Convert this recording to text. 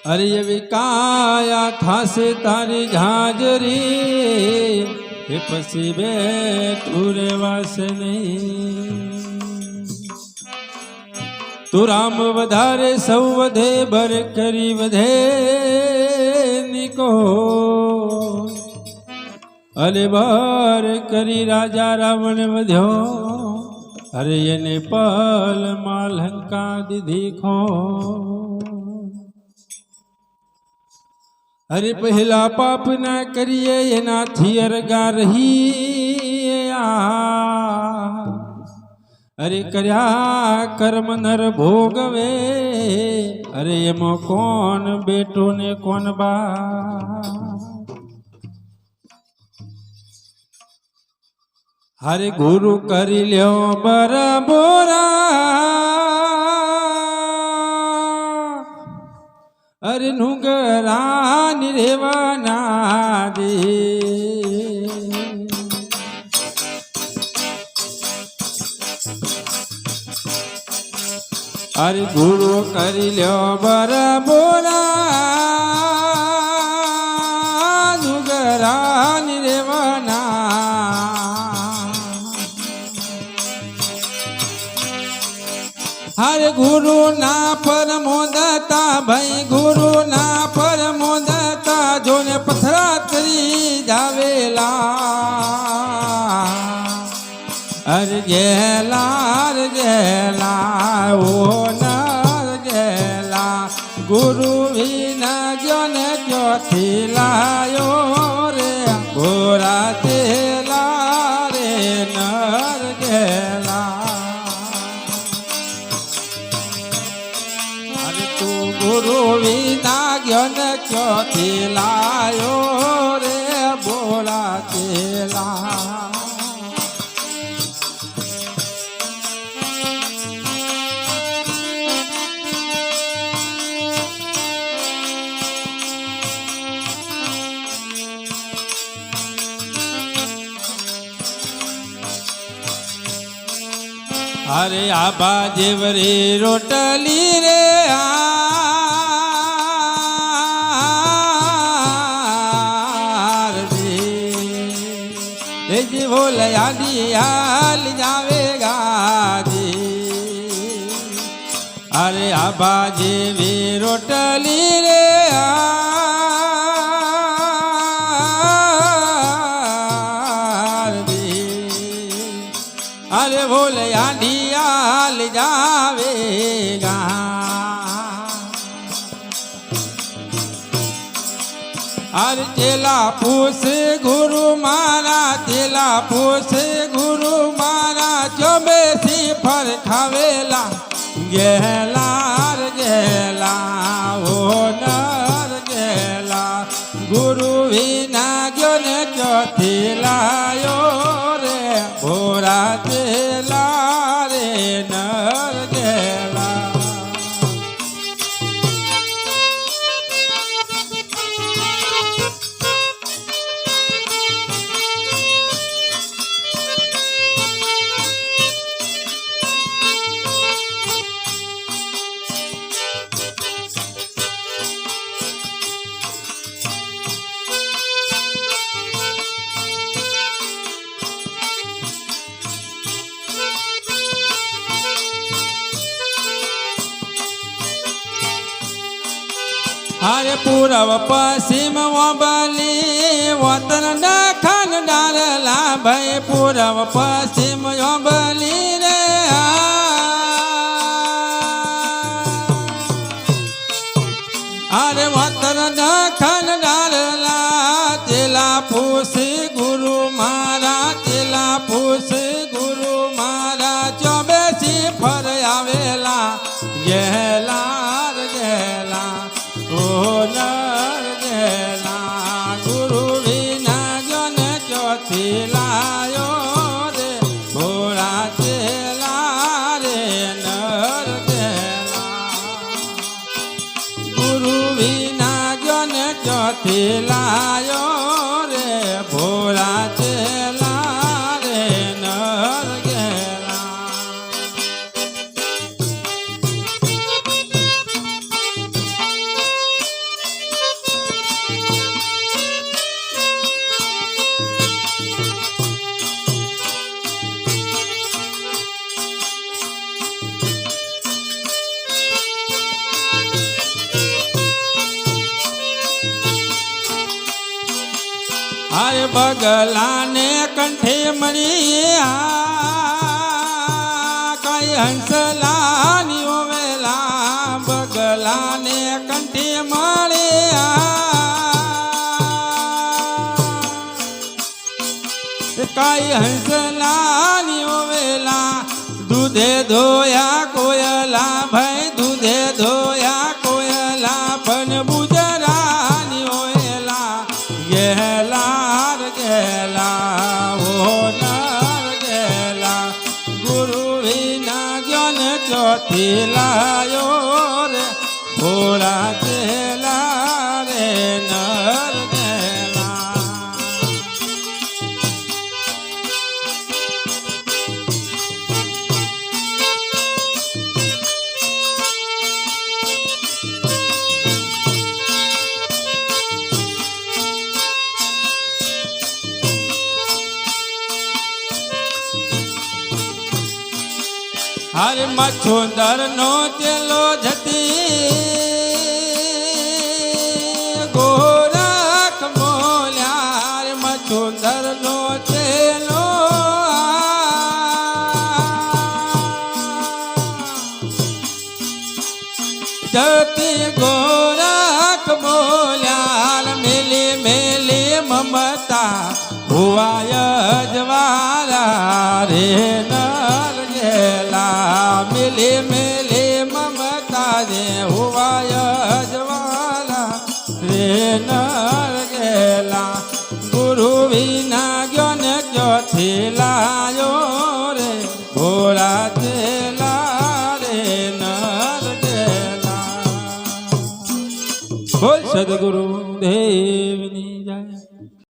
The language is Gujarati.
અરે એવી કાયા થાશે તારી હાજરી એ પછી બેઠું રેવાશે નહીં. તું રામ વધારે સૌ વધે બર કરી વધે નીકો અરે બર કરી રાજા રાવણ વધ્યો અરે એને પલ માં લંકા દીધી ખો. અરે પહેલા પાપ ના કરીએ એનાથી અરગા રહી અરે કર્યા કર્મ નર ભોગવે અરે એમાં કોણ બેટો ને કોણ બા. હરે ગુરુ કરી લ્યો બરાબરા અરે નુંગરા નિરેવાના દે. અરે ગુરુ કરી લ્યો બરાબરા નુંગરા નિરેવાના. હરે ગુરુ ના પરમો દતા ભાઈ ગુરુ ના પરમો દતા જોને પથરા તરી જાવેલા અરે ગેલા ઓ નર ગેલા ગુરુ વિના જોને ક્યોથી લાયો રે ગોરા તેલા રે નર ગેલા. ગુરુ વિના જ્ઞાન ક્યોથી લાયો રે બોલા તેલા. અરે આબા જેવરી રોટલી રે હાલ જાવેગા જી. અરે આબા જેવી રોટલી રે અરે બોલે આંધી હાલ જાવેગા. અરે ચેલા પૂછ ગુરુ મારા ચેલા પૂછ ગુરુ મારા ચોબેસી ફર ખાવેલા ગેલા ગેલા ઓ નર ગેલા ગુરુ વિના ગયો ને ચોથી લાયો રે ભોરા ચેલા રે નર ગેલા. હરે પૂરવ પશ્ચિમ ઓબલી વતન દખન ડારલા ભાઈ પૂરવ પશ્ચિમ ઓબલી રે અરે વતન દખન ડારલા ચેલા પૂછ ગુરુ મારા ચેલા પૂછ ગુરુ મારા ચોબેસી ફર આવેલા ગેલા ગેલા ઓ નર ગેલા ગુરુ વિના જન ચોથી લાયો રે ભોળા ચેલા રે નર ગેલા. ગુરુ વિના જન ચોથી લાયો રે ભોળા ચેલા રે નર ગેલા. હારે બગલાને કંઠે મળી કઈ હંસલાની ઓવેલા બગલાને કંઠે મળે કઈ હંસલાની ઓવેલા દૂધે ધોયા કોયલા ભાઈ દૂધે ધોયા કોયલા પણ બુજરાની ઓવેલા ગેલા ગેલા ઓ નર ગેલા ગુરુ વિના જ્ઞાન ચોથી લાયો રે ભોળા ચેલા રે નર ગેલા હરે મચ્છુંદર નો ચેલો જતી ગોરખ મોલ્યા હરે મચ્છુંદર નો ચેલો જતી ગોરખ મોલ્યા મેલી મેલી મમતા હુવાય જવારા રે નર ગેલા મેલે મેલે મમતા જે હુવાય જવાલા રે નર ગેલા ગુરુ વિના જ્ઞાન ક્યોથી લાયો રે ભોળા ચેલા રે નર ગેલા બોલ સદગુરુ દેવની જય